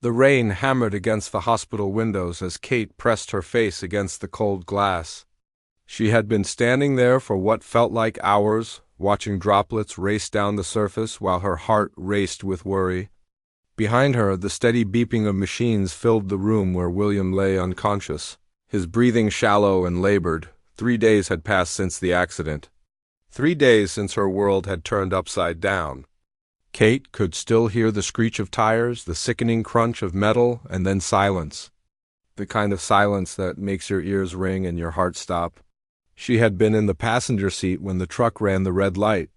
The rain hammered against the hospital windows as Kate pressed her face against the cold glass. She had been standing there for what felt like hours, watching droplets race down the surface while her heart raced with worry. Behind her, the steady beeping of machines filled the room where William lay unconscious, his breathing shallow and labored. 3 days had passed since the accident. 3 days since her world had turned upside down. Kate could still hear the screech of tires, the sickening crunch of metal, and then silence. The kind of silence that makes your ears ring and your heart stop. She had been in the passenger seat when the truck ran the red light.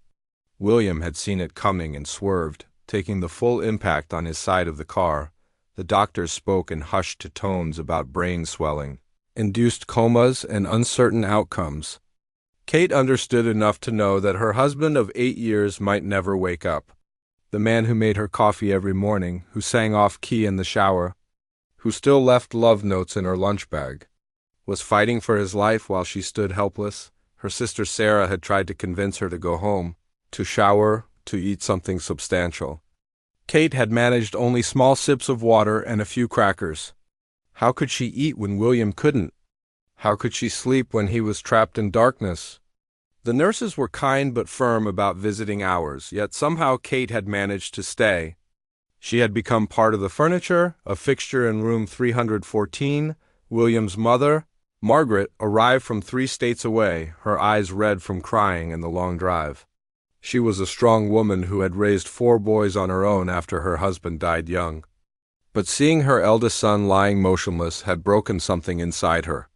William had seen it coming and swerved, taking the full impact on his side of the car. The doctors spoke in hushed tones about brain swelling, induced comas, and uncertain outcomes. Kate understood enough to know that her husband of 8 years might never wake up. The man who made her coffee every morning, who sang off-key in the shower, who still left love notes in her lunch bag, was fighting for his life while she stood helpless. Her sister Sarah had tried to convince her to go home, to shower, to eat something substantial. Kate had managed only small sips of water and a few crackers. How could she eat when William couldn't? How could she sleep when he was trapped in darkness? The nurses were kind but firm about visiting hours, yet somehow Kate had managed to stay. She had become part of the furniture, a fixture in room 314. William's mother, Margaret, arrived from 3 states away, her eyes red from crying and the long drive. She was a strong woman who had raised 4 boys on her own after her husband died young. But seeing her eldest son lying motionless had broken something inside her.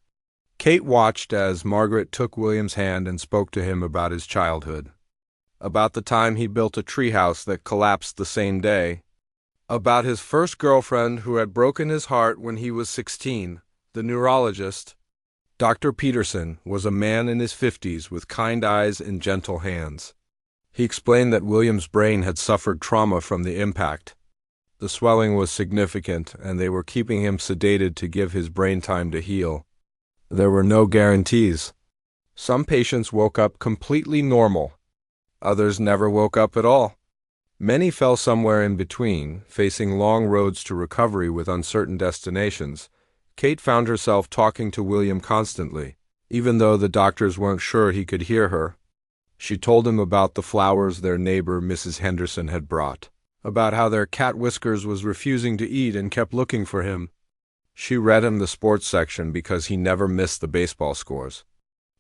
Kate watched as Margaret took William's hand and spoke to him about his childhood, about the time he built a treehouse that collapsed the same day, about his first girlfriend who had broken his heart when he was 16, the neurologist. Dr. Peterson was a man in his 50s with kind eyes and gentle hands. He explained that William's brain had suffered trauma from the impact. The swelling was significant, and they were keeping him sedated to give his brain time to heal. There were no guarantees. Some patients woke up completely normal. Others never woke up at all. Many fell somewhere in between, facing long roads to recovery with uncertain destinations. Kate found herself talking to William constantly, even though the doctors weren't sure he could hear her. She told him about the flowers their neighbor, Mrs. Henderson, had brought, about how their cat Whiskers was refusing to eat and kept looking for him. She read him the sports section because he never missed the baseball scores.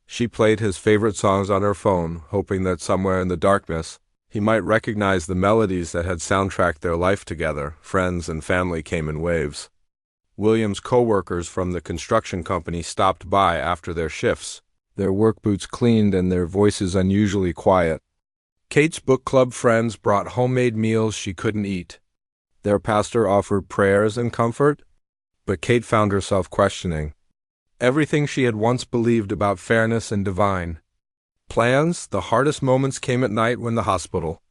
She played his favorite songs on her phone, hoping that somewhere in the darkness he might recognize the melodies that had soundtracked their life together. Friends and family came in waves. William's co-workers from the construction company stopped by after their shifts, their work boots cleaned and their voices unusually quiet. Kate's book club friends brought homemade meals she couldn't eat. Their pastor offered prayers and comfort, but Kate found herself questioning everything she had once believed about fairness and divine plans. The hardest moments came at night when the hospital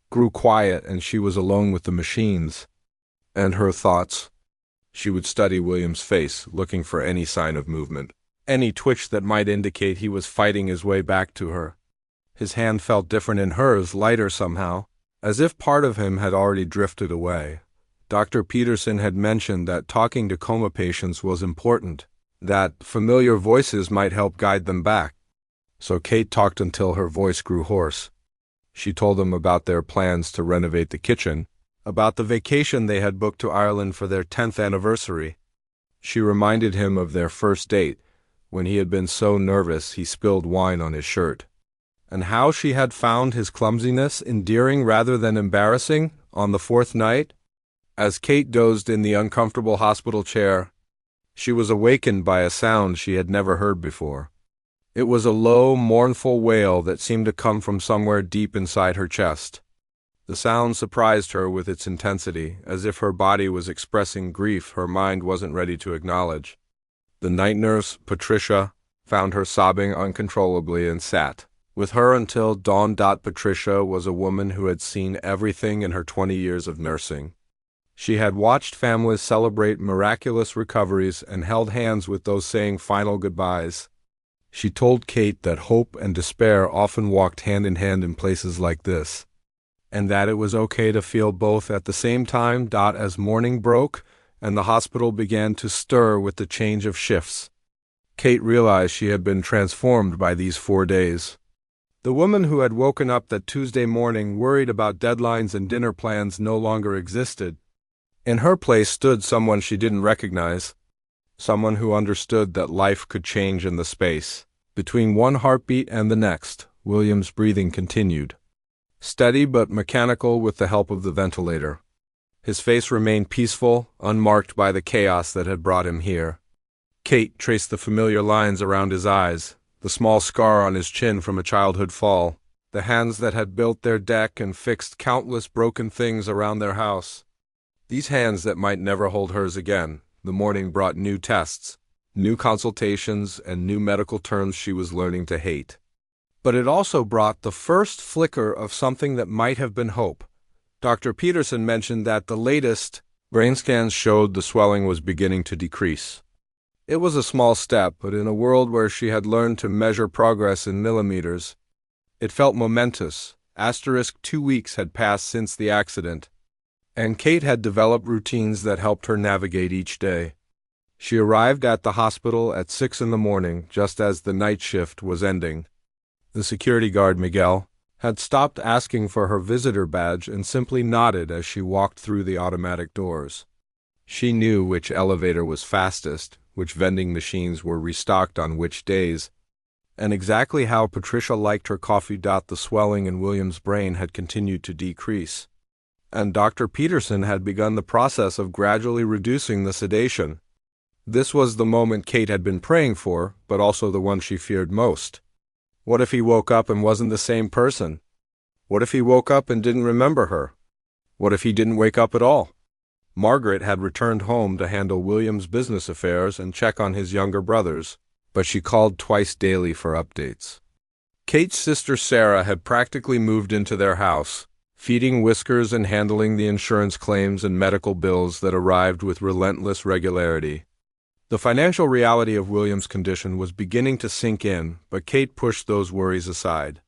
grew quiet and she was alone with the machines and her thoughts. She would study William's face, looking for any sign of movement, any twitch that might indicate he was fighting his way back to her. His hand felt different in hers, lighter somehow, as if part of him had already drifted away. Dr. Peterson had mentioned that talking to coma patients was important, that familiar voices might help guide them back. So Kate talked until her voice grew hoarse. She told him about their plans to renovate the kitchen, about the vacation they had booked to Ireland for their 10th anniversary. She reminded him of their first date, when he had been so nervous he spilled wine on his shirt, and how she had found his clumsiness endearing rather than embarrassing on the 4th night. As Kate dozed in the uncomfortable hospital chair, she was awakened by a sound she had never heard before. It was a low, mournful wail that seemed to come from somewhere deep inside her chest. The sound surprised her with its intensity, as if her body was expressing grief her mind wasn't ready to acknowledge. The night nurse, Patricia, found her sobbing uncontrollably and sat with her until dawn. Patricia was a woman who had seen everything in her 20 years of nursing. She had watched families celebrate miraculous recoveries and held hands with those saying final goodbyes. She told Kate that hope and despair often walked hand in hand in places like this. and that it was okay to feel both at the same time. As morning broke and the hospital began to stir with the change of shifts, Kate realized she had been transformed by these 4 days. The woman who had woken up that Tuesday morning worried about deadlines and dinner plans no longer existed. In her place stood someone she didn't recognize, someone who understood that life could change in the space. Between one heartbeat and the next, William's breathing continued, steady but mechanical with the help of the ventilator. His face remained peaceful, unmarked by the chaos that had brought him here. Kate traced the familiar lines around his eyes, the small scar on his chin from a childhood fall, the hands that had built their deck and fixed countless broken things around their house. These hands that might never hold hers again. The morning brought new tests, new consultations, and new medical terms she was learning to hate. But it also brought the first flicker of something that might have been hope. Dr. Peterson mentioned that the latest brain scans showed the swelling was beginning to decrease. It was a small step, but in a world where she had learned to measure progress in millimeters, it felt momentous. 2 weeks had passed since the accident, and Kate had developed routines that helped her navigate each day. She arrived at the hospital at 6 in the morning, just as the night shift was ending. The security guard, Miguel, had stopped asking for her visitor badge and simply nodded as she walked through the automatic doors. She knew which elevator was fastest, which vending machines were restocked on which days, and exactly how Patricia liked her coffee. The swelling in William's brain had continued to decrease, and Dr. Peterson had begun the process of gradually reducing the sedation. This was the moment Kate had been praying for, but also the one she feared most. What if he woke up and wasn't the same person? What if he woke up and didn't remember her? What if he didn't wake up at all? Margaret had returned home to handle William's business affairs and check on his younger brothers, but she called twice daily for updates. Kate's sister Sarah had practically moved into their house, feeding Whiskers and handling the insurance claims and medical bills that arrived with relentless regularity. The financial reality of William's condition was beginning to sink in, but Kate pushed those worries aside.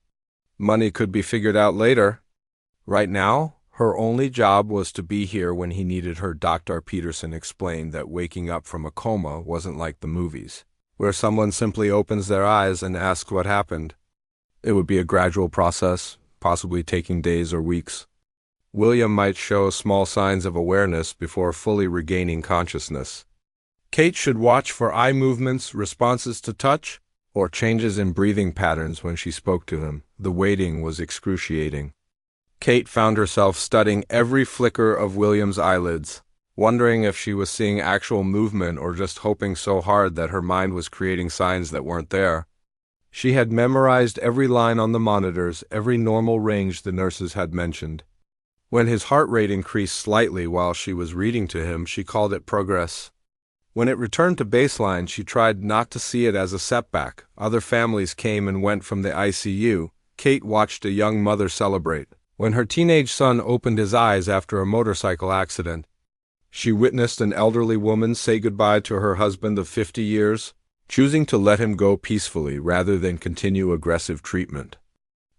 Money could be figured out later. Right now, her only job was to be here when he needed her. Dr. Peterson explained that waking up from a coma wasn't like the movies, where someone simply opens their eyes and asks what happened. It would be a gradual process, possibly taking days or weeks. William might show small signs of awareness before fully regaining consciousness. Kate should watch for eye movements, responses to touch, or changes in breathing patterns when she spoke to him. The waiting was excruciating. Kate found herself studying every flicker of William's eyelids, wondering if she was seeing actual movement or just hoping so hard that her mind was creating signs that weren't there. She had memorized every line on the monitors, every normal range the nurses had mentioned. When his heart rate increased slightly while she was reading to him, she called it progress. When it returned to baseline, she tried not to see it as a setback. Other families came and went from the ICU. Kate watched a young mother celebrate. When her teenage son opened his eyes after a motorcycle accident, she witnessed an elderly woman say goodbye to her husband of 50 years, choosing to let him go peacefully rather than continue aggressive treatment.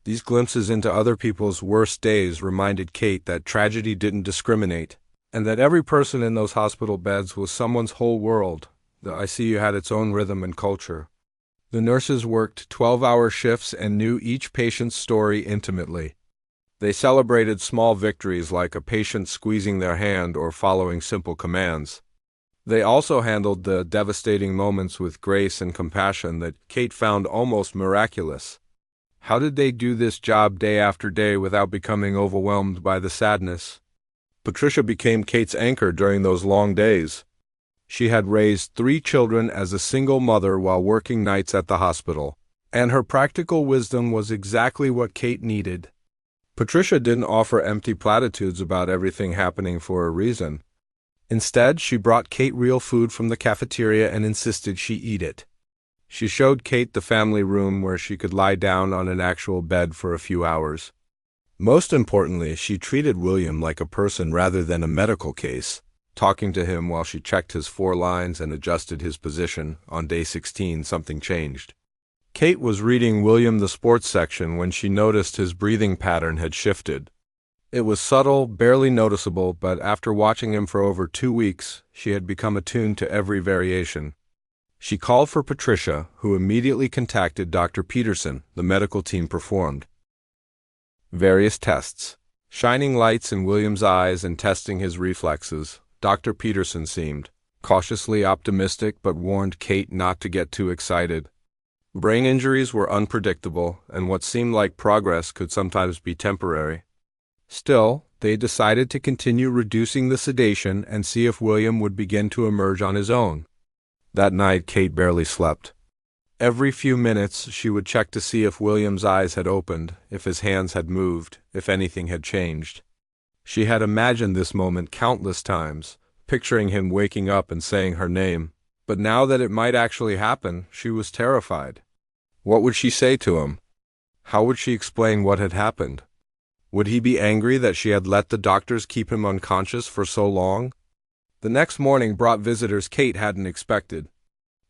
These glimpses into other people's worst days reminded Kate that tragedy didn't discriminate, and that every person in those hospital beds was someone's whole world. The ICU had its own rhythm and culture. The nurses worked 12-hour shifts and knew each patient's story intimately. They celebrated small victories like a patient squeezing their hand or following simple commands. They also handled the devastating moments with grace and compassion that Kate found almost miraculous. How did they do this job day after day without becoming overwhelmed by the sadness? Patricia became Kate's anchor during those long days. She had raised 3 children as a single mother while working nights at the hospital, and her practical wisdom was exactly what Kate needed. Patricia didn't offer empty platitudes about everything happening for a reason. Instead, she brought Kate real food from the cafeteria and insisted she eat it. She showed Kate the family room where she could lie down on an actual bed for a few hours. Most importantly, she treated William like a person rather than a medical case, talking to him while she checked his 4 lines and adjusted his position. On day 16, something changed. Kate was reading William the sports section when she noticed his breathing pattern had shifted. It was subtle, barely noticeable, but after watching him for over 2 weeks, she had become attuned to every variation. She called for Patricia, who immediately contacted Dr. Peterson. The medical team performed various tests, shining lights in William's eyes and testing his reflexes. Dr. Peterson seemed cautiously optimistic but warned Kate not to get too excited. Brain injuries were unpredictable, and what seemed like progress could sometimes be temporary. Still, they decided to continue reducing the sedation and see if William would begin to emerge on his own. That night, Kate barely slept. Every few minutes, she would check to see if William's eyes had opened, if his hands had moved, if anything had changed. She had imagined this moment countless times, picturing him waking up and saying her name. But now that it might actually happen, she was terrified. What would she say to him? How would she explain what had happened? Would he be angry that she had let the doctors keep him unconscious for so long? The next morning brought visitors Kate hadn't expected.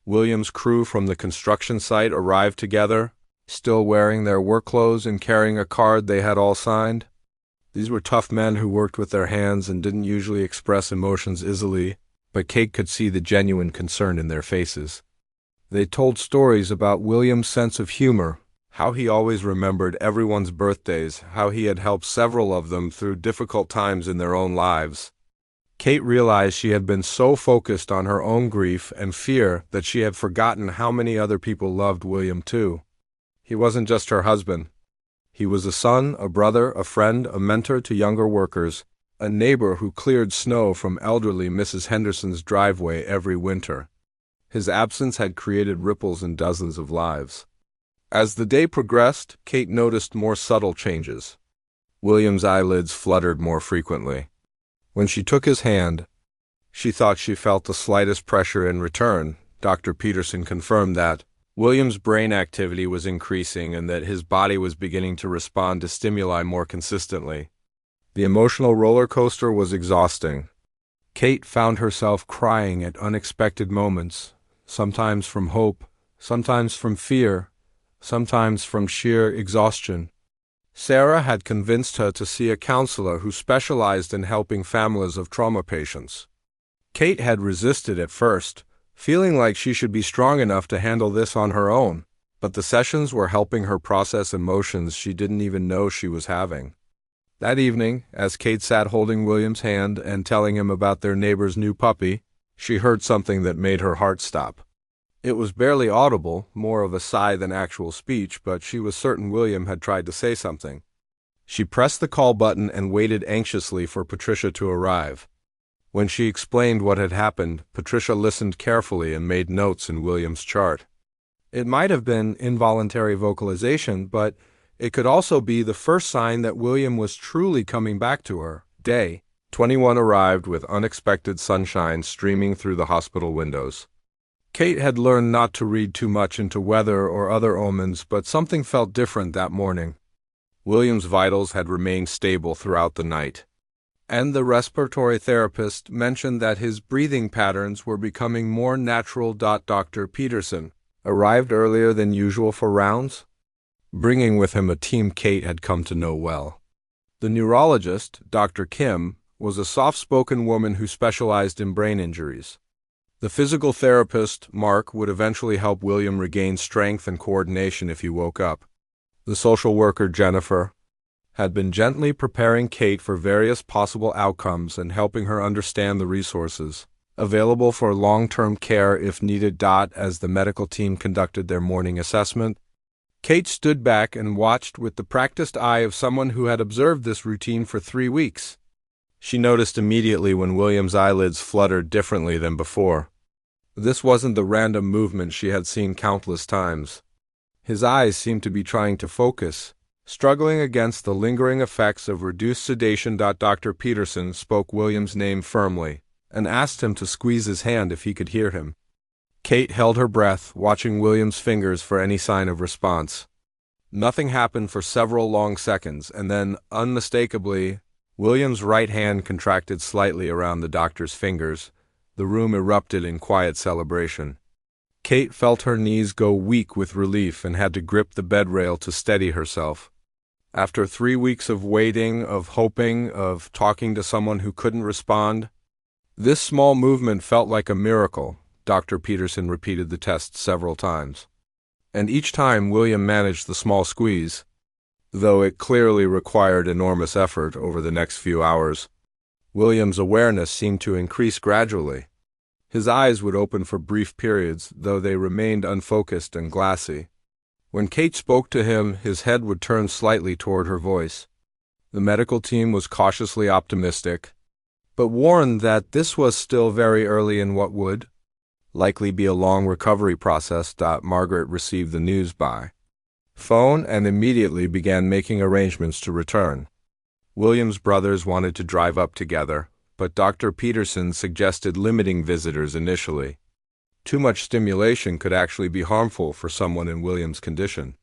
William's crew from the construction site arrived together, still wearing their work clothes and carrying a card they had all signed. These were tough men who worked with their hands and didn't usually express emotions easily, but Kate could see the genuine concern in their faces. They told stories about William's sense of humor, how he always remembered everyone's birthdays, how he had helped several of them through difficult times in their own lives. Kate realized she had been so focused on her own grief and fear that she had forgotten how many other people loved William too. He wasn't just her husband. He was a son, a brother, a friend, a mentor to younger workers, a neighbor who cleared snow from elderly Mrs. Henderson's driveway every winter. His absence had created ripples in dozens of lives. As the day progressed, Kate noticed more subtle changes. William's eyelids fluttered more frequently. When she took his hand, she thought she felt the slightest pressure in return. Dr. Peterson confirmed that William's brain activity was increasing and that his body was beginning to respond to stimuli more consistently. The emotional roller coaster was exhausting. Kate found herself crying at unexpected moments, sometimes from hope, sometimes from fear, sometimes from sheer exhaustion. Sarah had convinced her to see a counselor who specialized in helping families of trauma patients. Kate had resisted at first, feeling like she should be strong enough to handle this on her own, but the sessions were helping her process emotions she didn't even know she was having. That evening, as Kate sat holding William's hand and telling him about their neighbor's new puppy, she heard something that made her heart stop. It was barely audible, more of a sigh than actual speech, but she was certain William had tried to say something. She pressed the call button and waited anxiously for Patricia to arrive. When she explained what had happened, Patricia listened carefully and made notes in William's chart. It might have been involuntary vocalization, but it could also be the first sign that William was truly coming back to her. Day 21 arrived with unexpected sunshine streaming through the hospital windows. Kate had learned not to read too much into weather or other omens, but something felt different that morning. William's vitals had remained stable throughout the night, and the respiratory therapist mentioned that his breathing patterns were becoming more natural. Dr. Peterson arrived earlier than usual for rounds, bringing with him a team Kate had come to know well. The neurologist, Dr. Kim, was a soft-spoken woman who specialized in brain injuries. The physical therapist, Mark, would eventually help William regain strength and coordination if he woke up. The social worker, Jennifer, had been gently preparing Kate for various possible outcomes and helping her understand the resources available for long-term care if needed. As the medical team conducted their morning assessment, Kate stood back and watched with the practiced eye of someone who had observed this routine for 3 weeks. She noticed immediately when William's eyelids fluttered differently than before. This wasn't the random movement she had seen countless times. His eyes seemed to be trying to focus, struggling against the lingering effects of reduced sedation. Dr. Peterson spoke William's name firmly and asked him to squeeze his hand if he could hear him. Kate held her breath, watching William's fingers for any sign of response. Nothing happened for several long seconds, and then, unmistakably, William's right hand contracted slightly around the doctor's fingers. The room erupted in quiet celebration. Kate felt her knees go weak with relief and had to grip the bed rail to steady herself. After 3 weeks of waiting, of hoping, of talking to someone who couldn't respond, this small movement felt like a miracle. Dr. Peterson repeated the test several times. And each time William managed the small squeeze, though it clearly required enormous effort over the next few hours. William's awareness seemed to increase gradually. His eyes would open for brief periods, though they remained unfocused and glassy. When Kate spoke to him, his head would turn slightly toward her voice. The medical team was cautiously optimistic, but warned that this was still very early in what would likely be a long recovery process. Margaret received the news by phone and immediately began making arrangements to return. William's brothers wanted to drive up together, but Dr. Peterson suggested limiting visitors initially. Too much stimulation could actually be harmful for someone in William's condition.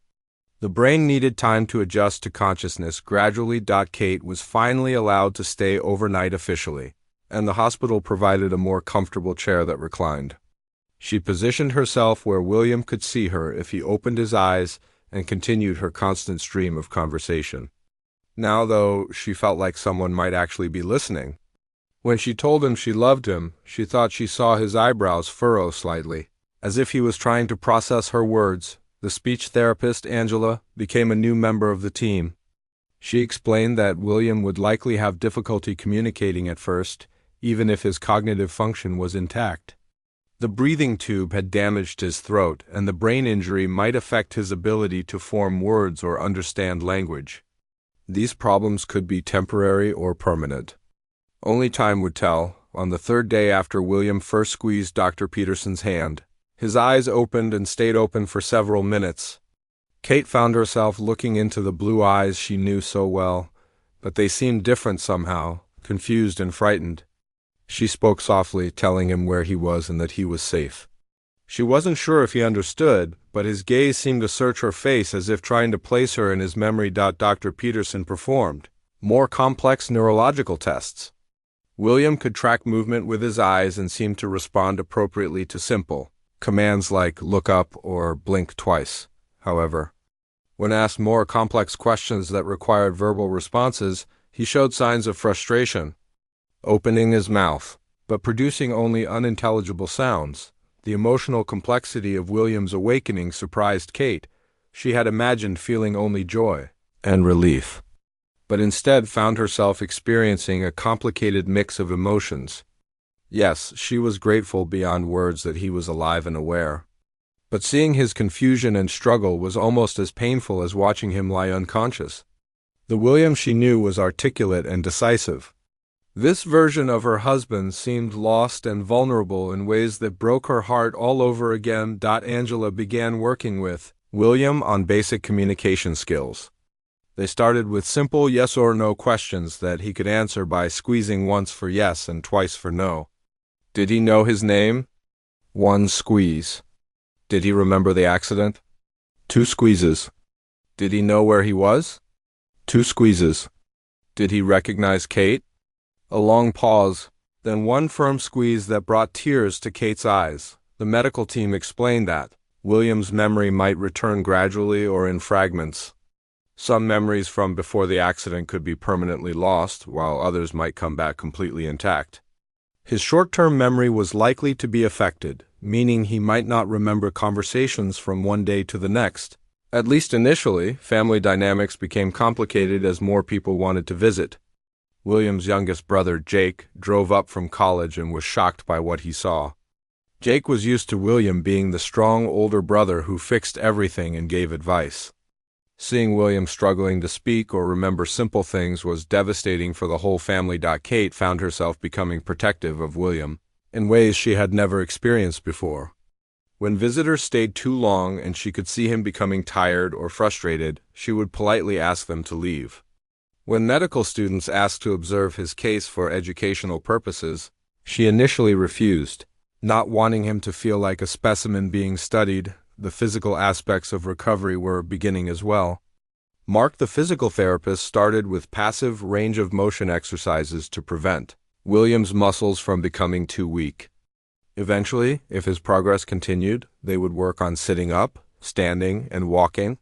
The brain needed time to adjust to consciousness gradually. Kate was finally allowed to stay overnight officially, and the hospital provided a more comfortable chair that reclined. She positioned herself where William could see her if he opened his eyes and continued her constant stream of conversation. Now, though, she felt like someone might actually be listening. When she told him she loved him, she thought she saw his eyebrows furrow slightly, as if he was trying to process her words. The speech therapist, Angela, became a new member of the team. She explained that William would likely have difficulty communicating at first, even if his cognitive function was intact. The breathing tube had damaged his throat, and the brain injury might affect his ability to form words or understand language. These problems could be temporary or permanent. Only time would tell. On the third day after William first squeezed Dr. Peterson's hand, his eyes opened and stayed open for several minutes. Kate found herself looking into the blue eyes she knew so well, but they seemed different somehow, confused and frightened. She spoke softly, telling him where he was and that he was safe. She wasn't sure if he understood, but his gaze seemed to search her face as if trying to place her in his memory. Dr. Peterson performed more complex neurological tests. William could track movement with his eyes and seemed to respond appropriately to simple commands like look up or blink twice. However, when asked more complex questions that required verbal responses, he showed signs of frustration, opening his mouth, but producing only unintelligible sounds. The emotional complexity of William's awakening surprised Kate. She had imagined feeling only joy and relief, but instead found herself experiencing a complicated mix of emotions. Yes, she was grateful beyond words that he was alive and aware, but seeing his confusion and struggle was almost as painful as watching him lie unconscious. The William she knew was articulate and decisive. This version of her husband seemed lost and vulnerable in ways that broke her heart all over again. Angela began working with William on basic communication skills. They started with simple yes or no questions that he could answer by squeezing once for yes and twice for no. Did he know his name? 1 squeeze. Did he remember the accident? 2 squeezes. Did he know where he was? 2 squeezes. Did he recognize Kate? A long pause, then 1 firm squeeze that brought tears to Kate's eyes. The medical team explained that William's memory might return gradually or in fragments. Some memories from before the accident could be permanently lost, while others might come back completely intact. His short-term memory was likely to be affected, meaning he might not remember conversations from one day to the next. At least initially, family dynamics became complicated as more people wanted to visit. William's youngest brother, Jake, drove up from college and was shocked by what he saw. Jake was used to William being the strong older brother who fixed everything and gave advice. Seeing William struggling to speak or remember simple things was devastating for the whole family. Kate found herself becoming protective of William in ways she had never experienced before. When visitors stayed too long and she could see him becoming tired or frustrated, she would politely ask them to leave. When medical students asked to observe his case for educational purposes, she initially refused, not wanting him to feel like a specimen being studied. The physical aspects of recovery were beginning as well. Mark, the physical therapist, started with passive range of motion exercises to prevent William's muscles from becoming too weak. Eventually, if his progress continued, they would work on sitting up, standing, and walking.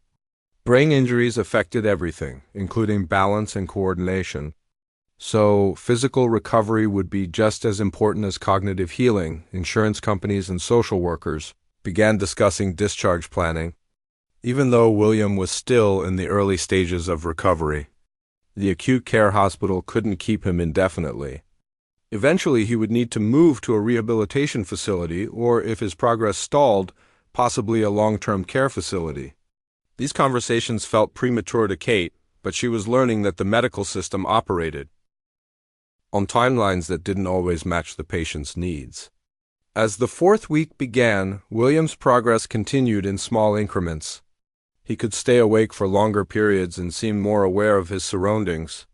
Brain injuries affected everything, including balance and coordination. So, physical recovery would be just as important as cognitive healing. Insurance companies and social workers began discussing discharge planning, even though William was still in the early stages of recovery. The acute care hospital couldn't keep him indefinitely. Eventually, he would need to move to a rehabilitation facility, or if his progress stalled, possibly a long-term care facility. These conversations felt premature to Kate, but she was learning that the medical system operated on timelines that didn't always match the patient's needs. As the fourth week began, William's progress continued in small increments. He could stay awake for longer periods and seem more aware of his surroundings.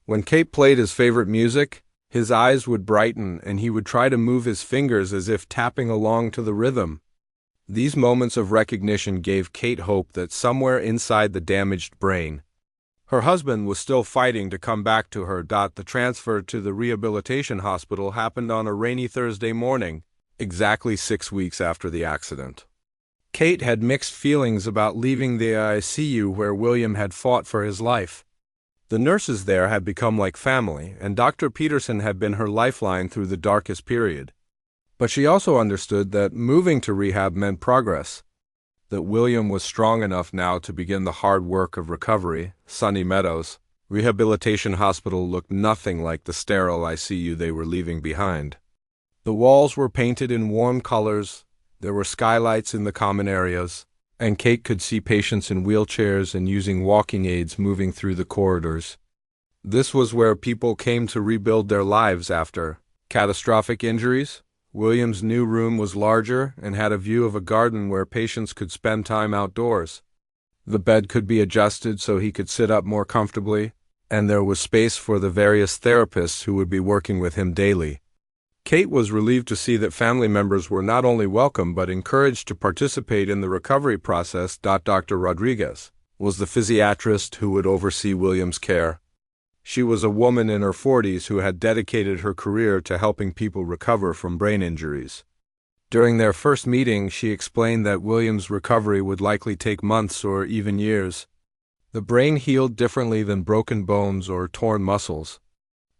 When Kate played his favorite music, his eyes would brighten and he would try to move his fingers as if tapping along to the rhythm. These moments of recognition gave Kate hope that somewhere inside the damaged brain, her husband was still fighting to come back to her. The transfer to the rehabilitation hospital happened on a rainy Thursday morning, exactly 6 weeks after the accident. Kate had mixed feelings about leaving the ICU where William had fought for his life. The nurses there had become like family, and Dr. Peterson had been her lifeline through the darkest period. But she also understood that moving to rehab meant progress, that William was strong enough now to begin the hard work of recovery. Sunny Meadows Rehabilitation Hospital looked nothing like the sterile ICU they were leaving behind. The walls were painted in warm colors, there were skylights in the common areas, and Kate could see patients in wheelchairs and using walking aids moving through the corridors. This was where people came to rebuild their lives after catastrophic injuries. William's new room was larger and had a view of a garden where patients could spend time outdoors. The bed could be adjusted so he could sit up more comfortably, and there was space for the various therapists who would be working with him daily. Kate was relieved to see that family members were not only welcome but encouraged to participate in the recovery process. Dr. Rodriguez was the physiatrist who would oversee William's care. She was a woman in her 40s who had dedicated her career to helping people recover from brain injuries. During their first meeting, she explained that William's recovery would likely take months or even years. The brain healed differently than broken bones or torn muscles.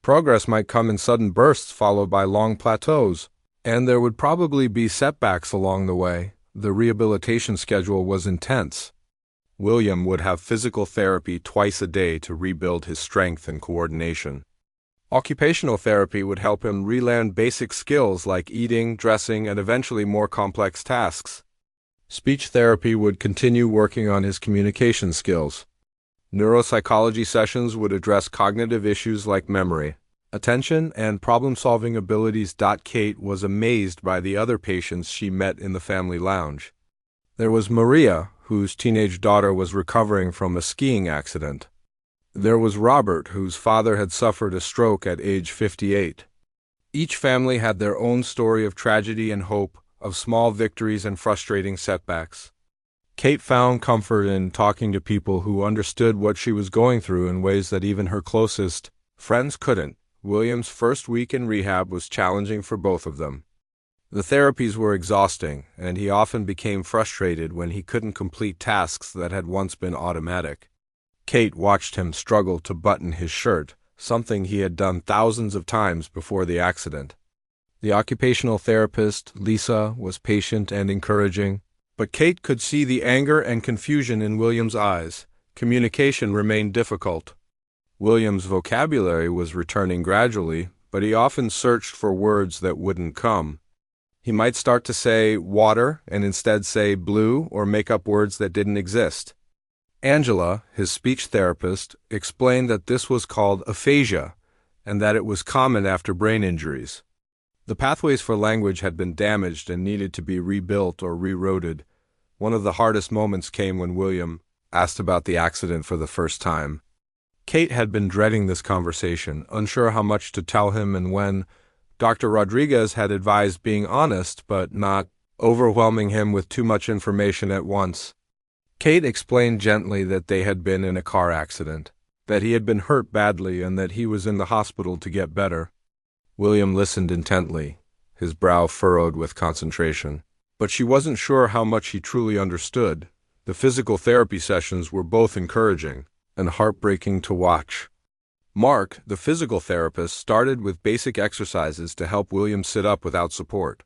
Progress might come in sudden bursts followed by long plateaus, and there would probably be setbacks along the way. The rehabilitation schedule was intense. William would have physical therapy twice a day to rebuild his strength and coordination. Occupational therapy would help him relearn basic skills like eating, dressing, and eventually more complex tasks. Speech therapy would continue working on his communication skills. Neuropsychology sessions would address cognitive issues like memory, attention, and problem-solving abilities. Kate was amazed by the other patients she met in the family lounge. There was Maria, whose teenage daughter was recovering from a skiing accident. There was Robert, whose father had suffered a stroke at age 58. Each family had their own story of tragedy and hope, of small victories and frustrating setbacks. Kate found comfort in talking to people who understood what she was going through in ways that even her closest friends couldn't. William's first week in rehab was challenging for both of them. The therapies were exhausting, and he often became frustrated when he couldn't complete tasks that had once been automatic. Kate watched him struggle to button his shirt, something he had done thousands of times before the accident. The occupational therapist, Lisa, was patient and encouraging, but Kate could see the anger and confusion in William's eyes. Communication remained difficult. William's vocabulary was returning gradually, but he often searched for words that wouldn't come. He might start to say water and instead say blue or make up words that didn't exist. Angela, his speech therapist, explained that this was called aphasia and that it was common after brain injuries. The pathways for language had been damaged and needed to be rebuilt or rerouted. One of the hardest moments came when William asked about the accident for the first time. Kate had been dreading this conversation, unsure how much to tell him and when. Dr. Rodriguez had advised being honest, but not overwhelming him with too much information at once. Kate explained gently that they had been in a car accident, that he had been hurt badly, and that he was in the hospital to get better. William listened intently, his brow furrowed with concentration. But she wasn't sure how much he truly understood. The physical therapy sessions were both encouraging and heartbreaking to watch. Mark, the physical therapist, started with basic exercises to help William sit up without support.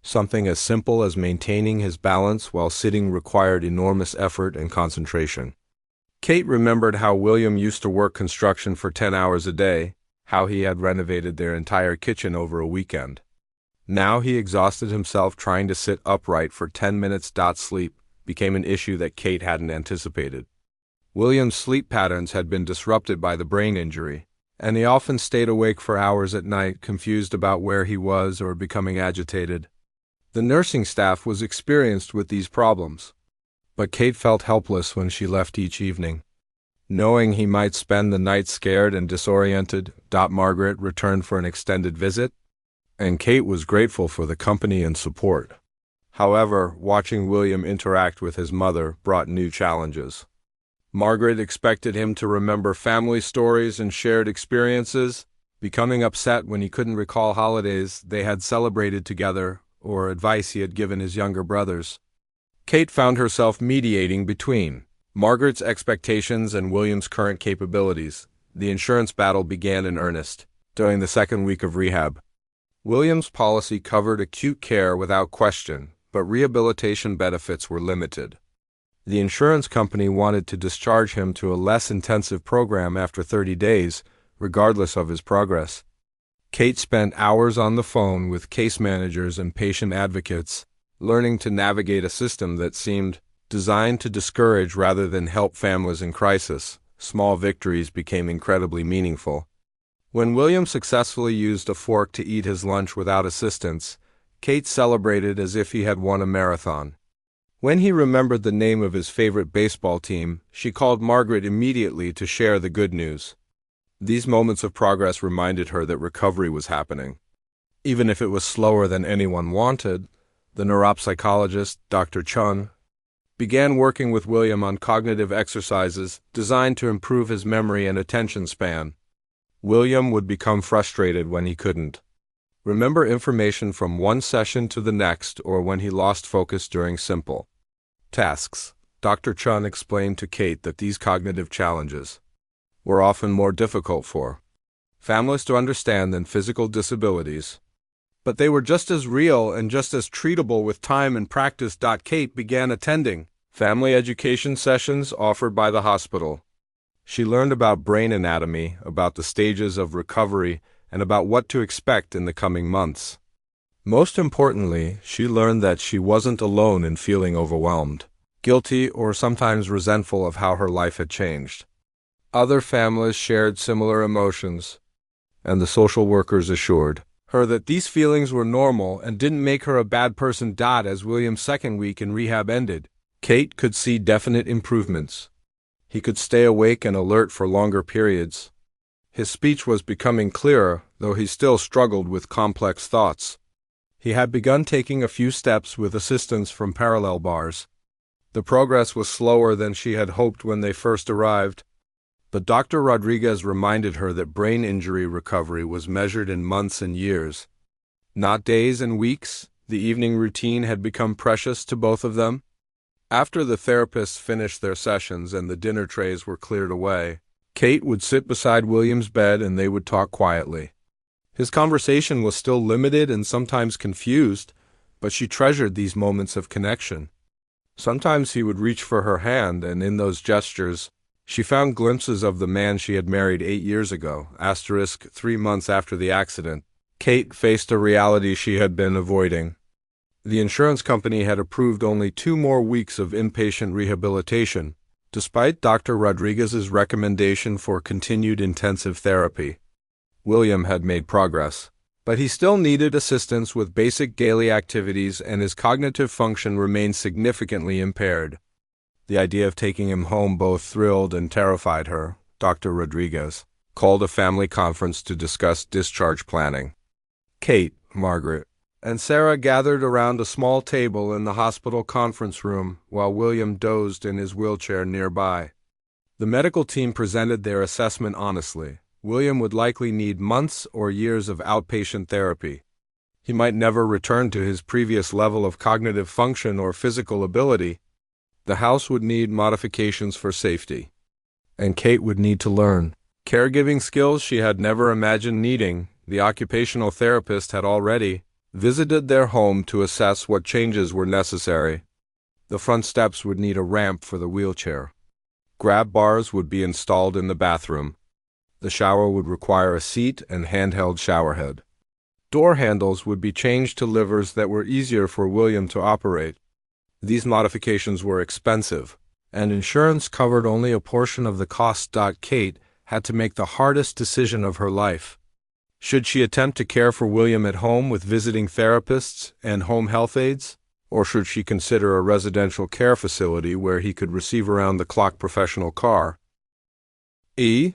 Something as simple as maintaining his balance while sitting required enormous effort and concentration. Kate remembered how William used to work construction for 10 hours a day, how he had renovated their entire kitchen over a weekend. Now he exhausted himself trying to sit upright for 10 minutes. Sleep became an issue that Kate hadn't anticipated. William's sleep patterns had been disrupted by the brain injury, and he often stayed awake for hours at night, confused about where he was or becoming agitated. The nursing staff was experienced with these problems, but Kate felt helpless when she left each evening. Knowing he might spend the night scared and disoriented, Margaret returned for an extended visit, and Kate was grateful for the company and support. However, watching William interact with his mother brought new challenges. Margaret expected him to remember family stories and shared experiences, becoming upset when he couldn't recall holidays they had celebrated together or advice he had given his younger brothers. Kate found herself mediating between Margaret's expectations and William's current capabilities. The insurance battle began in earnest during the second week of rehab. William's policy covered acute care without question, but rehabilitation benefits were limited. The insurance company wanted to discharge him to a less intensive program after 30 days, regardless of his progress. Kate spent hours on the phone with case managers and patient advocates, learning to navigate a system that seemed designed to discourage rather than help families in crisis. Small victories became incredibly meaningful. When William successfully used a fork to eat his lunch without assistance, Kate celebrated as if he had won a marathon. When he remembered the name of his favorite baseball team, she called Margaret immediately to share the good news. These moments of progress reminded her that recovery was happening. Even if it was slower than anyone wanted, the neuropsychologist, Dr. Chun, began working with William on cognitive exercises designed to improve his memory and attention span. William would become frustrated when he couldn't remember information from one session to the next, or when he lost focus during simple tasks. Dr. Chun explained to Kate that these cognitive challenges were often more difficult for families to understand than physical disabilities, but they were just as real and just as treatable with time and practice. Kate began attending family education sessions offered by the hospital. She learned about brain anatomy, about the stages of recovery, and about what to expect in the coming months. Most importantly, she learned that she wasn't alone in feeling overwhelmed, guilty, or sometimes resentful of how her life had changed. Other families shared similar emotions, and the social workers assured her that these feelings were normal and didn't make her a bad person. As William's second week in rehab ended, Kate could see definite improvements. He could stay awake and alert for longer periods. His speech was becoming clearer, though he still struggled with complex thoughts. He had begun taking a few steps with assistance from parallel bars. The progress was slower than she had hoped when they first arrived, but Dr. Rodriguez reminded her that brain injury recovery was measured in months and years, not days and weeks. The evening routine had become precious to both of them. After the therapists finished their sessions and the dinner trays were cleared away, Kate would sit beside William's bed and they would talk quietly. His conversation was still limited and sometimes confused, but she treasured these moments of connection. Sometimes he would reach for her hand, and in those gestures, she found glimpses of the man she had married 8 years ago, 3 months after the accident. Kate faced a reality she had been avoiding. The insurance company had approved only 2 more weeks of inpatient rehabilitation, despite Dr. Rodriguez's recommendation for continued intensive therapy. William had made progress, but he still needed assistance with basic daily activities, and his cognitive function remained significantly impaired. The idea of taking him home both thrilled and terrified her. Dr. Rodriguez called a family conference to discuss discharge planning. Kate, Margaret, and Sarah gathered around a small table in the hospital conference room while William dozed in his wheelchair nearby. The medical team presented their assessment honestly. William would likely need months or years of outpatient therapy. He might never return to his previous level of cognitive function or physical ability. The house would need modifications for safety, and Kate would need to learn caregiving skills she had never imagined needing. The occupational therapist had already visited their home to assess what changes were necessary. The front steps would need a ramp for the wheelchair. Grab bars would be installed in the bathroom. The shower would require a seat and handheld showerhead. Door handles would be changed to levers that were easier for William to operate. These modifications were expensive, and insurance covered only a portion of the cost. Kate had to make the hardest decision of her life. Should she attempt to care for William at home with visiting therapists and home health aides, or should she consider a residential care facility where he could receive around-the-clock professional care? The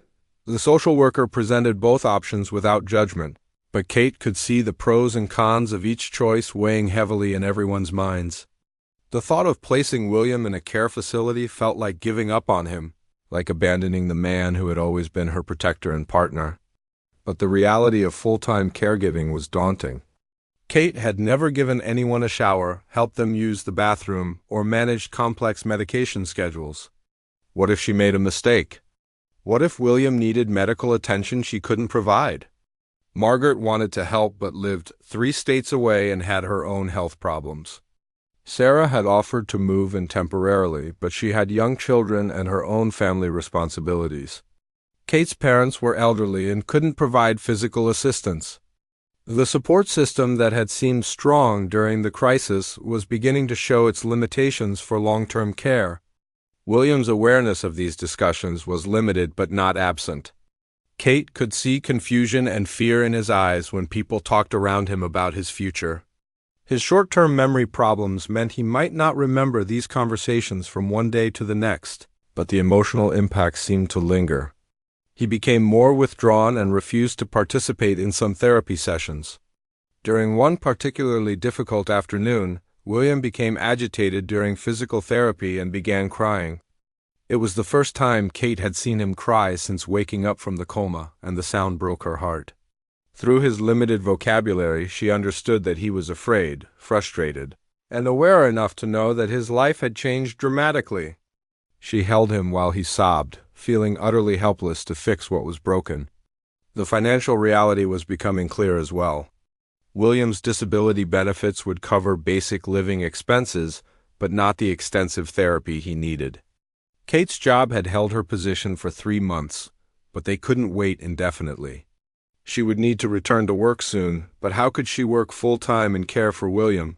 social worker presented both options without judgment, but Kate could see the pros and cons of each choice weighing heavily in everyone's minds. The thought of placing William in a care facility felt like giving up on him, like abandoning the man who had always been her protector and partner. But the reality of full-time caregiving was daunting. Kate had never given anyone a shower, helped them use the bathroom, or managed complex medication schedules. What if she made a mistake? What if William needed medical attention she couldn't provide? Margaret wanted to help but lived 3 states away and had her own health problems. Sarah had offered to move in temporarily, but she had young children and her own family responsibilities. Kate's parents were elderly and couldn't provide physical assistance. The support system that had seemed strong during the crisis was beginning to show its limitations for long-term care. William's awareness of these discussions was limited but not absent. Kate could see confusion and fear in his eyes when people talked around him about his future. His short-term memory problems meant he might not remember these conversations from one day to the next, but the emotional impact seemed to linger. He became more withdrawn and refused to participate in some therapy sessions. During one particularly difficult afternoon, William became agitated during physical therapy and began crying. It was the first time Kate had seen him cry since waking up from the coma, and the sound broke her heart. Through his limited vocabulary, she understood that he was afraid, frustrated, and aware enough to know that his life had changed dramatically. She held him while he sobbed, feeling utterly helpless to fix what was broken. The financial reality was becoming clear as well. William's disability benefits would cover basic living expenses, but not the extensive therapy he needed. Kate's job had held her position for 3 months, but they couldn't wait indefinitely. She would need to return to work soon, but how could she work full-time and care for William?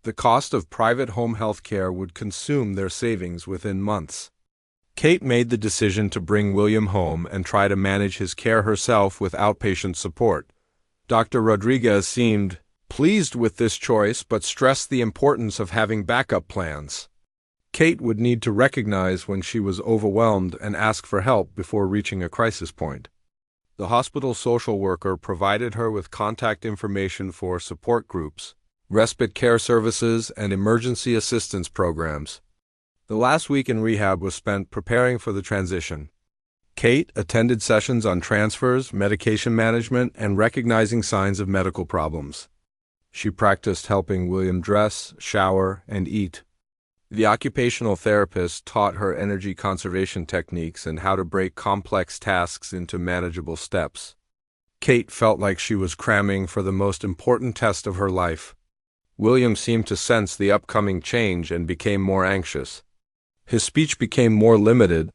The cost of private home health care would consume their savings within months. Kate made the decision to bring William home and try to manage his care herself with outpatient support. Dr. Rodriguez seemed pleased with this choice but stressed the importance of having backup plans. Kate would need to recognize when she was overwhelmed and ask for help before reaching a crisis point. The hospital social worker provided her with contact information for support groups, respite care services, and emergency assistance programs. The last week in rehab was spent preparing for the transition. Kate attended sessions on transfers, medication management, and recognizing signs of medical problems. She practiced helping William dress, shower, and eat. The occupational therapist taught her energy conservation techniques and how to break complex tasks into manageable steps. Kate felt like she was cramming for the most important test of her life. William seemed to sense the upcoming change and became more anxious. His speech became more limited,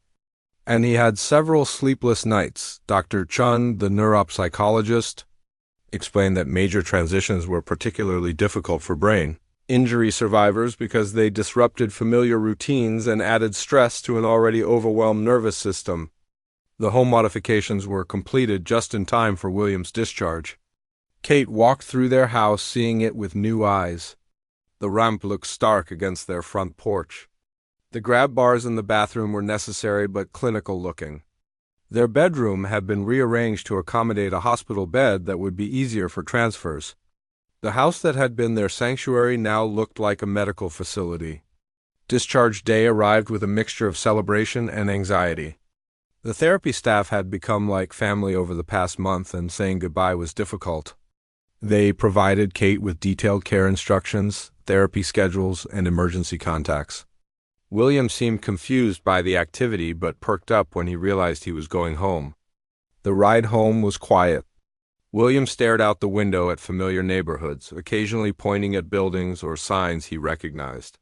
and he had several sleepless nights. Dr. Chun, the neuropsychologist, explained that major transitions were particularly difficult for brain injury survivors because they disrupted familiar routines and added stress to an already overwhelmed nervous system. The home modifications were completed just in time for William's discharge. Kate walked through their house seeing it with new eyes. The ramp looked stark against their front porch. The grab bars in the bathroom were necessary but clinical looking. Their bedroom had been rearranged to accommodate a hospital bed that would be easier for transfers. The house that had been their sanctuary now looked like a medical facility. Discharge day arrived with a mixture of celebration and anxiety. The therapy staff had become like family over the past month, and saying goodbye was difficult. They provided Kate with detailed care instructions, therapy schedules, and emergency contacts. William seemed confused by the activity but perked up when he realized he was going home. The ride home was quiet. William stared out the window at familiar neighborhoods, occasionally pointing at buildings or signs he recognized.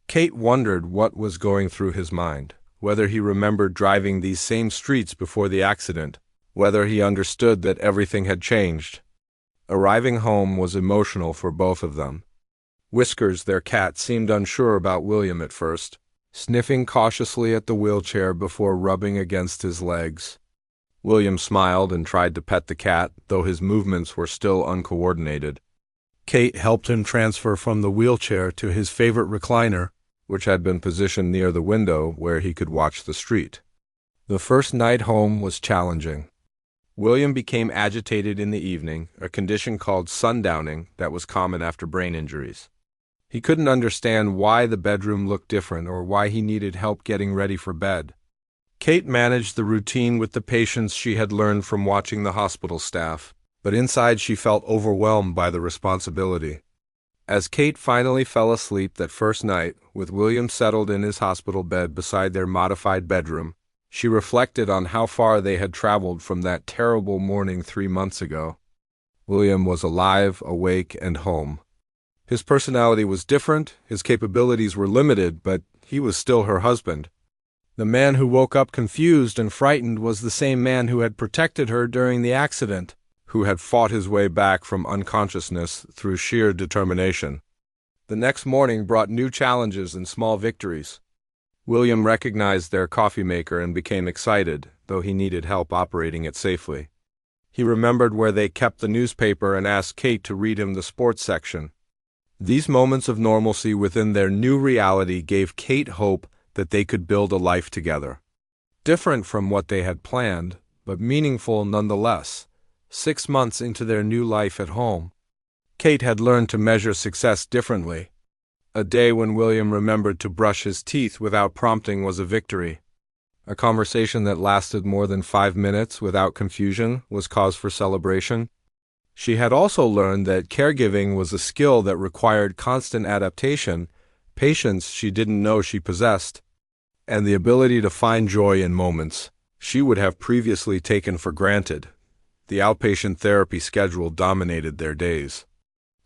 Kate wondered what was going through his mind, whether he remembered driving these same streets before the accident, whether he understood that everything had changed. Arriving home was emotional for both of them. Whiskers, their cat, seemed unsure about William at first, sniffing cautiously at the wheelchair before rubbing against his legs. William smiled and tried to pet the cat, though his movements were still uncoordinated. Kate helped him transfer from the wheelchair to his favorite recliner, which had been positioned near the window where he could watch the street. The first night home was challenging. William became agitated in the evening, a condition called sundowning that was common after brain injuries. He couldn't understand why the bedroom looked different or why he needed help getting ready for bed. Kate managed the routine with the patience she had learned from watching the hospital staff, but inside she felt overwhelmed by the responsibility. As Kate finally fell asleep that first night, with William settled in his hospital bed beside their modified bedroom, she reflected on how far they had traveled from that terrible morning 3 months ago. William was alive, awake, and home. His personality was different, his capabilities were limited, but he was still her husband. The man who woke up confused and frightened was the same man who had protected her during the accident, who had fought his way back from unconsciousness through sheer determination. The next morning brought new challenges and small victories. William recognized their coffee maker and became excited, though he needed help operating it safely. He remembered where they kept the newspaper and asked Kate to read him the sports section. These moments of normalcy within their new reality gave Kate hope that they could build a life together. Different from what they had planned, but meaningful nonetheless. 6 months into their new life at home, Kate had learned to measure success differently. A day when William remembered to brush his teeth without prompting was a victory. A conversation that lasted more than 5 minutes without confusion was cause for celebration. She had also learned that caregiving was a skill that required constant adaptation, patience she didn't know she possessed, and the ability to find joy in moments she would have previously taken for granted. The outpatient therapy schedule dominated their days.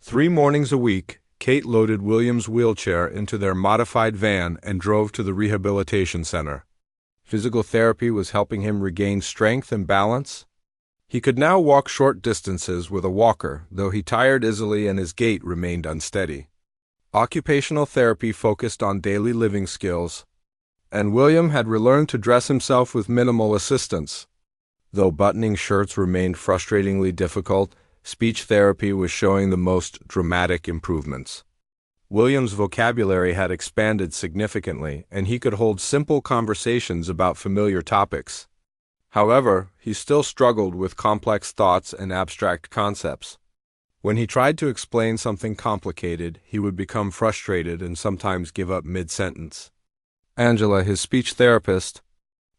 3 mornings a week, Kate loaded William's wheelchair into their modified van and drove to the rehabilitation center. Physical therapy was helping him regain strength and balance. He could now walk short distances with a walker, though he tired easily and his gait remained unsteady. Occupational therapy focused on daily living skills, and William had relearned to dress himself with minimal assistance. Though buttoning shirts remained frustratingly difficult, speech therapy was showing the most dramatic improvements. William's vocabulary had expanded significantly, and he could hold simple conversations about familiar topics. However, he still struggled with complex thoughts and abstract concepts. When he tried to explain something complicated, he would become frustrated and sometimes give up mid-sentence. Angela, his speech therapist,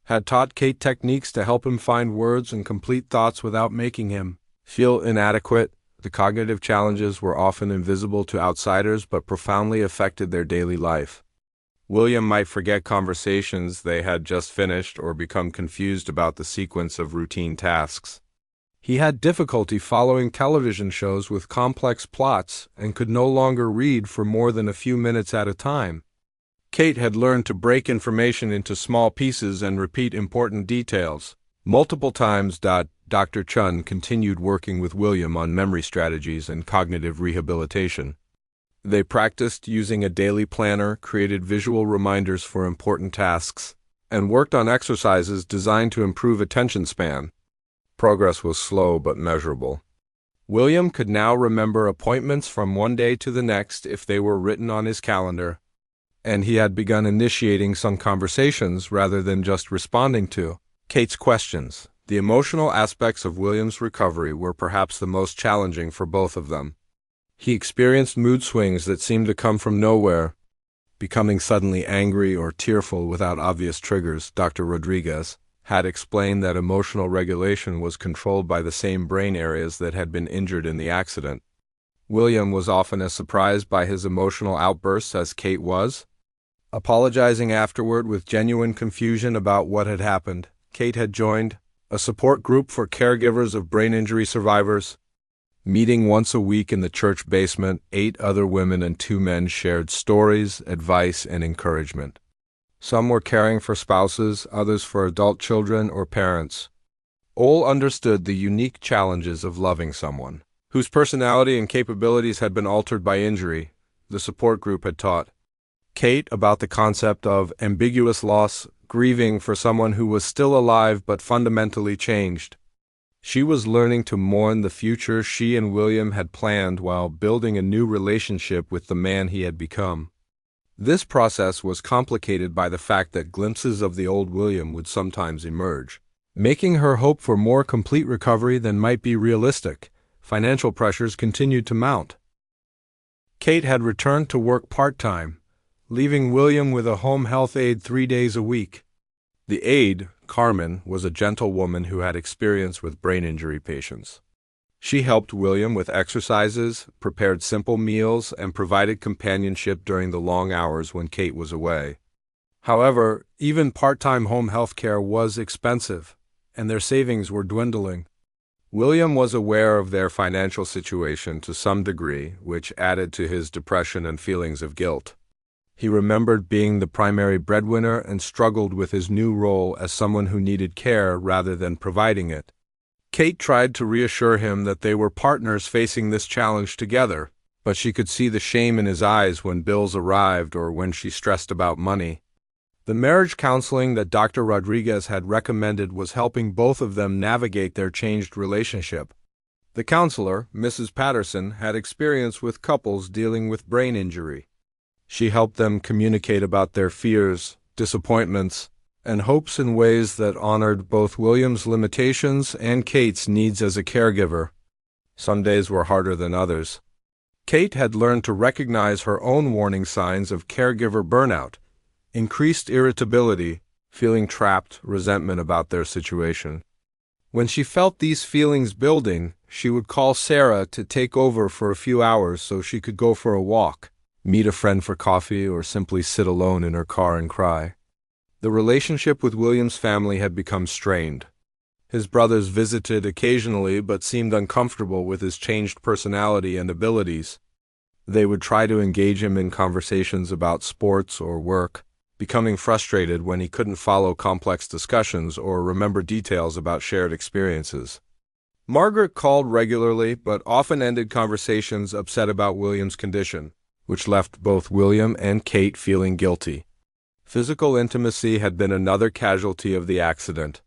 had taught Kate techniques to help him find words and complete thoughts without making him feel inadequate. The cognitive challenges were often invisible to outsiders but profoundly affected their daily life. William might forget conversations they had just finished or become confused about the sequence of routine tasks. He had difficulty following television shows with complex plots and could no longer read for more than a few minutes at a time. Kate had learned to break information into small pieces and repeat important details multiple times. Dr. Chun continued working with William on memory strategies and cognitive rehabilitation. They practiced using a daily planner, created visual reminders for important tasks, and worked on exercises designed to improve attention span. Progress was slow but measurable. William could now remember appointments from one day to the next if they were written on his calendar, and he had begun initiating some conversations rather than just responding to Kate's questions. The emotional aspects of William's recovery were perhaps the most challenging for both of them. He experienced mood swings that seemed to come from nowhere, becoming suddenly angry or tearful without obvious triggers. Dr. Rodriguez had explained that emotional regulation was controlled by the same brain areas that had been injured in the accident. William was often as surprised by his emotional outbursts as Kate was. Apologizing afterward with genuine confusion about what had happened, Kate had joined a support group for caregivers of brain injury survivors. Meeting once a week in the church basement, 8 other women and 2 men shared stories, advice, and encouragement. Some were caring for spouses, others for adult children or parents. All understood the unique challenges of loving someone whose personality and capabilities had been altered by injury. The support group had taught Kate about the concept of ambiguous loss, grieving for someone who was still alive but fundamentally changed. She was learning to mourn the future she and William had planned while building a new relationship with the man he had become. This process was complicated by the fact that glimpses of the old William would sometimes emerge, making her hope for more complete recovery than might be realistic. Financial pressures continued to mount. Kate had returned to work part-time, leaving William with a home health aide 3 days a week. The aide, Carmen, was a gentle woman who had experience with brain injury patients. She helped William with exercises, prepared simple meals, and provided companionship during the long hours when Kate was away. However, even part-time home health care was expensive, and their savings were dwindling. William was aware of their financial situation to some degree, which added to his depression and feelings of guilt. He remembered being the primary breadwinner and struggled with his new role as someone who needed care rather than providing it. Kate tried to reassure him that they were partners facing this challenge together, but she could see the shame in his eyes when bills arrived or when she stressed about money. The marriage counseling that Dr. Rodriguez had recommended was helping both of them navigate their changed relationship. The counselor, Mrs. Patterson, had experience with couples dealing with brain injury. She helped them communicate about their fears, disappointments, and hopes in ways that honored both William's limitations and Kate's needs as a caregiver. Some days were harder than others. Kate had learned to recognize her own warning signs of caregiver burnout, increased irritability, feeling trapped, resentment about their situation. When she felt these feelings building, she would call Sarah to take over for a few hours so she could go for a walk, meet a friend for coffee, or simply sit alone in her car and cry. The relationship with William's family had become strained. His brothers visited occasionally but seemed uncomfortable with his changed personality and abilities. They would try to engage him in conversations about sports or work, becoming frustrated when he couldn't follow complex discussions or remember details about shared experiences. Margaret called regularly but often ended conversations upset about William's condition, which left both William and Kate feeling guilty. Physical intimacy had been another casualty of the accident.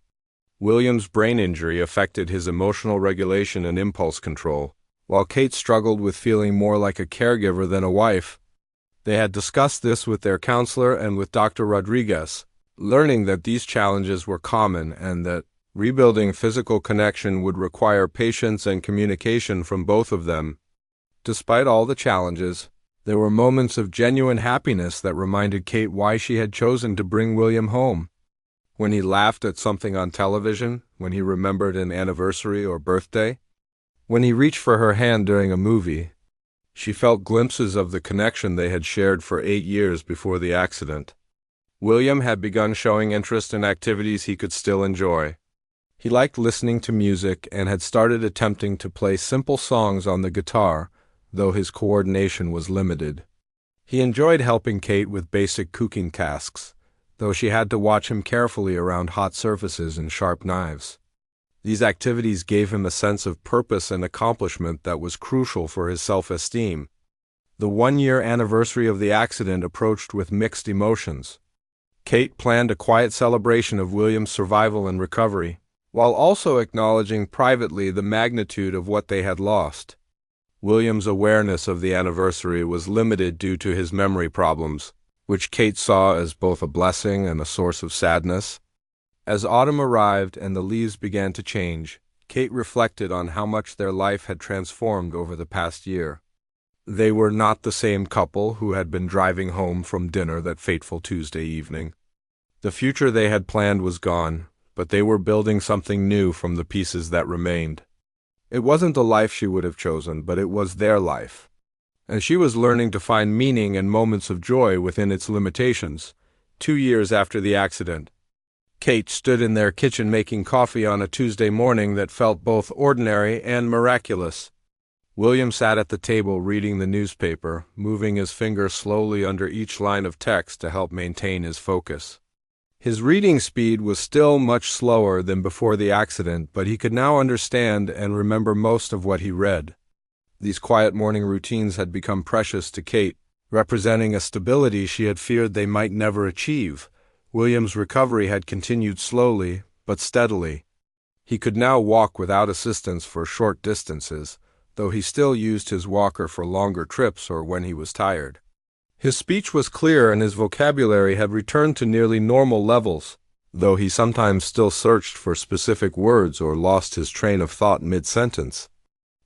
William's brain injury affected his emotional regulation and impulse control, while Kate struggled with feeling more like a caregiver than a wife. They had discussed this with their counselor and with Dr. Rodriguez, learning that these challenges were common and that rebuilding physical connection would require patience and communication from both of them. Despite all the challenges, there were moments of genuine happiness that reminded Kate why she had chosen to bring William home. When he laughed at something on television, when he remembered an anniversary or birthday, when he reached for her hand during a movie, she felt glimpses of the connection they had shared for 8 years before the accident. William had begun showing interest in activities he could still enjoy. He liked listening to music and had started attempting to play simple songs on the guitar, though his coordination was limited. He enjoyed helping Kate with basic cooking tasks, though she had to watch him carefully around hot surfaces and sharp knives. These activities gave him a sense of purpose and accomplishment that was crucial for his self-esteem. The 1-year anniversary of the accident approached with mixed emotions. Kate planned a quiet celebration of William's survival and recovery, while also acknowledging privately the magnitude of what they had lost. William's awareness of the anniversary was limited due to his memory problems, which Kate saw as both a blessing and a source of sadness. As autumn arrived and the leaves began to change, Kate reflected on how much their life had transformed over the past year. They were not the same couple who had been driving home from dinner that fateful Tuesday evening. The future they had planned was gone, but they were building something new from the pieces that remained. It wasn't the life she would have chosen, but it was their life. and she was learning to find meaning and moments of joy within its limitations. 2 years after the accident, Kate stood in their kitchen making coffee on a Tuesday morning that felt both ordinary and miraculous. William sat at the table reading the newspaper, moving his finger slowly under each line of text to help maintain his focus. His reading speed was still much slower than before the accident, but he could now understand and remember most of what he read. These quiet morning routines had become precious to Kate, representing a stability she had feared they might never achieve. William's recovery had continued slowly, but steadily. He could now walk without assistance for short distances, though he still used his walker for longer trips or when he was tired. His speech was clear and his vocabulary had returned to nearly normal levels, though he sometimes still searched for specific words or lost his train of thought mid-sentence.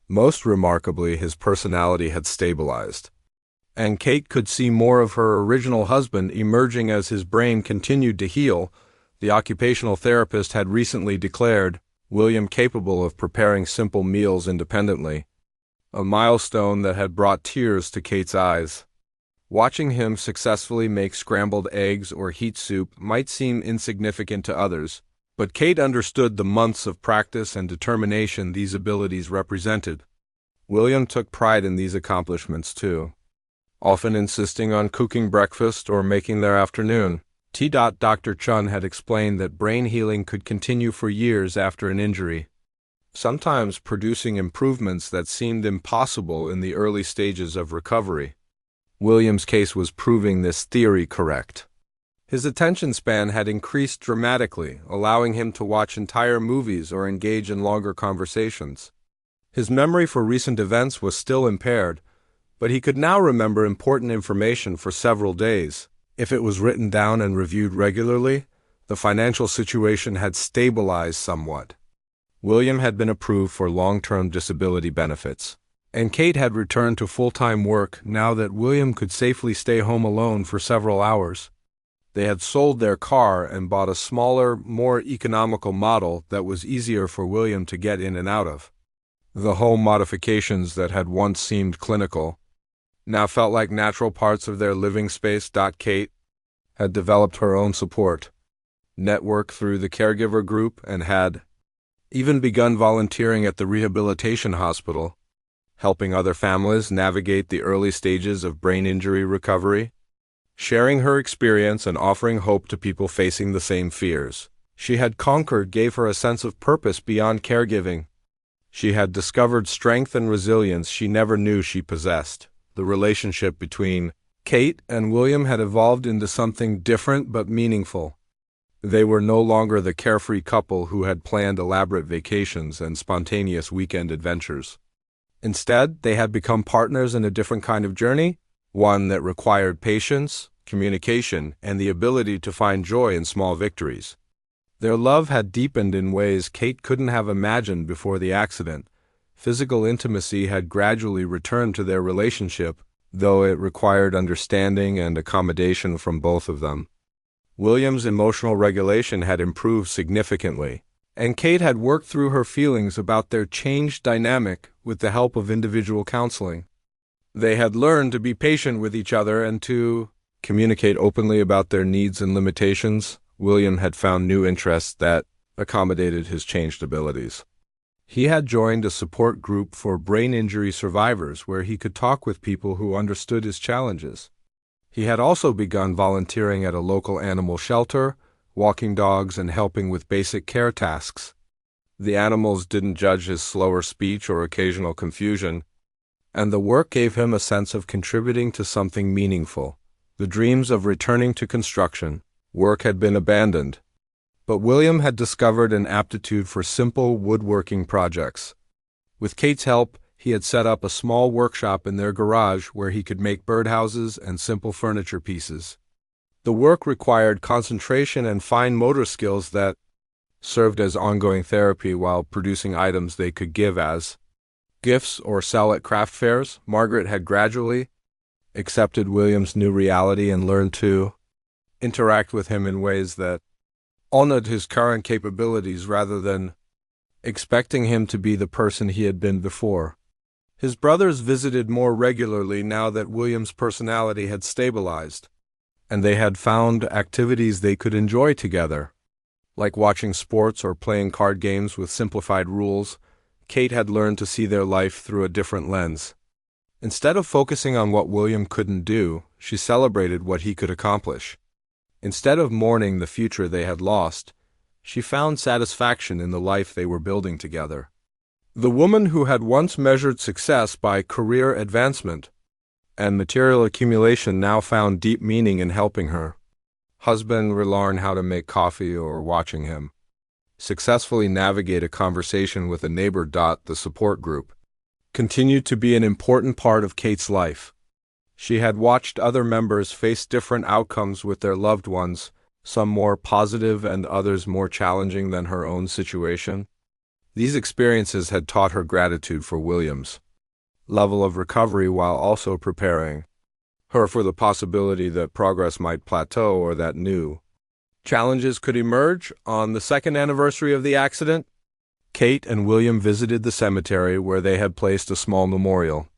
Most remarkably, his personality had stabilized, and Kate could see more of her original husband emerging as his brain continued to heal. The occupational therapist had recently declared William capable of preparing simple meals independently, a milestone that had brought tears to Kate's eyes. Watching him successfully make scrambled eggs or heat soup might seem insignificant to others, but Kate understood the months of practice and determination these abilities represented. William took pride in these accomplishments too, often insisting on cooking breakfast or making their afternoon. Dr. Chun had explained that brain healing could continue for years after an injury, sometimes producing improvements that seemed impossible in the early stages of recovery. William's case was proving this theory correct. His attention span had increased dramatically, allowing him to watch entire movies or engage in longer conversations. His memory for recent events was still impaired, but he could now remember important information for several days. If it was written down and reviewed regularly, the financial situation had stabilized somewhat. William had been approved for long-term disability benefits, and Kate had returned to full-time work now that William could safely stay home alone for several hours. They had sold their car and bought a smaller, more economical model that was easier for William to get in and out of. The home modifications that had once seemed clinical now felt like natural parts of their living space. Kate had developed her own support network through the caregiver group and had even begun volunteering at the rehabilitation hospital, helping other families navigate the early stages of brain injury recovery. Sharing her experience and offering hope to people facing the same fears she had conquered gave her a sense of purpose beyond caregiving. She had discovered strength and resilience she never knew she possessed. The relationship between Kate and William had evolved into something different but meaningful. They were no longer the carefree couple who had planned elaborate vacations and spontaneous weekend adventures. Instead, they had become partners in a different kind of journey, one that required patience, communication, and the ability to find joy in small victories. Their love had deepened in ways Kate couldn't have imagined before the accident. Physical intimacy had gradually returned to their relationship, though it required understanding and accommodation from both of them. William's emotional regulation had improved significantly, and Kate had worked through her feelings about their changed dynamic with the help of individual counseling. They had learned to be patient with each other and to communicate openly about their needs and limitations. William had found new interests that accommodated his changed abilities. He had joined a support group for brain injury survivors where he could talk with people who understood his challenges. He had also begun volunteering at a local animal shelter, walking dogs and helping with basic care tasks. The animals didn't judge his slower speech or occasional confusion, and the work gave him a sense of contributing to something meaningful. The dreams of returning to construction work had been abandoned, but William had discovered an aptitude for simple woodworking projects. With Kate's help, he had set up a small workshop in their garage where he could make birdhouses and simple furniture pieces. The work required concentration and fine motor skills that served as ongoing therapy while producing items they could give as gifts or sell at craft fairs. Margaret had gradually accepted William's new reality and learned to interact with him in ways that honored his current capabilities rather than expecting him to be the person he had been before. His brothers visited more regularly now that William's personality had stabilized, and they had found activities they could enjoy together. Like watching sports or playing card games with simplified rules, Kate had learned to see their life through a different lens. Instead of focusing on what William couldn't do, she celebrated what he could accomplish. Instead of mourning the future they had lost, she found satisfaction in the life they were building together. The woman who had once measured success by career advancement and material accumulation now found deep meaning in helping her husband relearn how to make coffee or watching him successfully navigate a conversation with a neighbor. The support group continued to be an important part of Kate's life. She had watched other members face different outcomes with their loved ones, some more positive and others more challenging than her own situation. These experiences had taught her gratitude for William's level of recovery while also preparing her for the possibility that progress might plateau or that new challenges could emerge. On the second anniversary of the accident, Kate and William visited the cemetery where they had placed a small memorial.